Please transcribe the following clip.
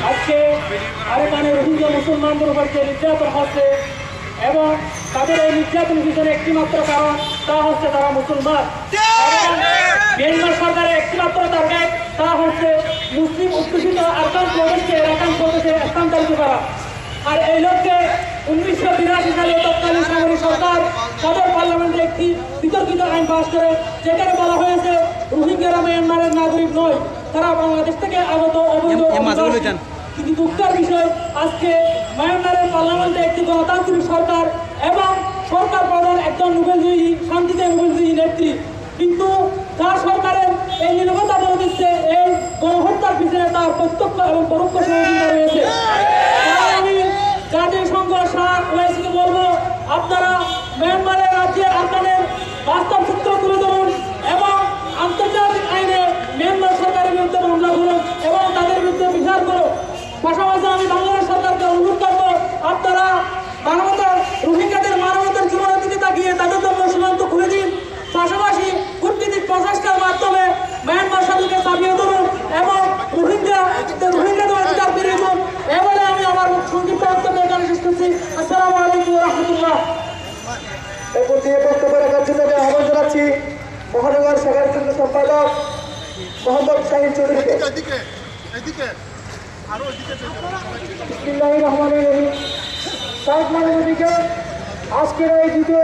আজকে আরাকানে রোহিঙ্গা মুসলমানদের উপর যে নির্যাতন হচ্ছে এবং তাদের এই নির্যাতনের পিছনে একটিমাত্র কারণ তা হচ্ছে তারা মুসলমান। মিয়ানমার সরকারের একটিমাত্র টার্গেট তা হচ্ছে মুসলিম অধ্যুষিত আরাকান প্রদেশে স্থানান্তরিত করা। আর এই লক্ষ্যে 1982 সালে তৎকালীন সামরিক সরকার তাদের পার্লামেন্টে একটি বিতর্কিত আইন পাস করে, যেখানে বলা হয়েছে রোহিঙ্গারা মিয়ানমারের নাগরিক নয়, তারা বাংলাদেশ থেকে আগত অবৈধ। কিন্তু দুঃখের বিষয়, আজকে মিয়ানমারের পার্লামেন্টে একটি গণতান্ত্রিক সরকার এবং সরকার প্রধান একজন নোবেলজয়ী, শান্তিতে নোবেলজয়ী নেত্রী, কিন্তু তার সরকারের এই নীরবতা বলে দিচ্ছে এই গণহত্যার পিছনে তার প্রত্যক্ষ এবং পরোক্ষ সহযোগিতা রয়েছে। আমি জাতীয় সংঘ ওয়াইসিকে বলবো, আপনারা মিয়ানমারের রাজ্যে আরাকানের বাস্তব চিত্র তুলে ধরুন এবং আন্তর্জাতিক আইনে মিয়ানমার সরকারের বিরুদ্ধে মামলা করুন এবং তাদের বিরুদ্ধে বিচার করুন। পাশাপাশি আমি বাংলাদেশ সরকারকে অনুরোধ করবো, আপনারা রোহিঙ্গাদের মানবতার জীবনের দিকে তাকিয়ে তাদের জন্য সীমান্ত খুলে দিন। পাশাপাশি কূটনীতিক প্রচেষ্টার মাধ্যমে মিয়ানমার সরকারকে চাপিয়ে ধরুন এবং রোহিঙ্গাদের অধিকার ফিরিয়ে দিন। এবারে আমি আমার সংক্ষিপ্ত বক্তব্য এখানে শেষ করছি। আসসালামু আলাইকুম ওয়া রাহমাতুল্লাহ। এরপর দিয়ে বক্তব্য রাখার জন্য আহ্বান জানাচ্ছি মহানগর শাখার কেন্দ্র সম্পাদক মোহাম্মদ শাহিন চৌধুরীকে। বিসমিল্লাহির রহমানির রহিম। আজকের এই দ্বিতীয়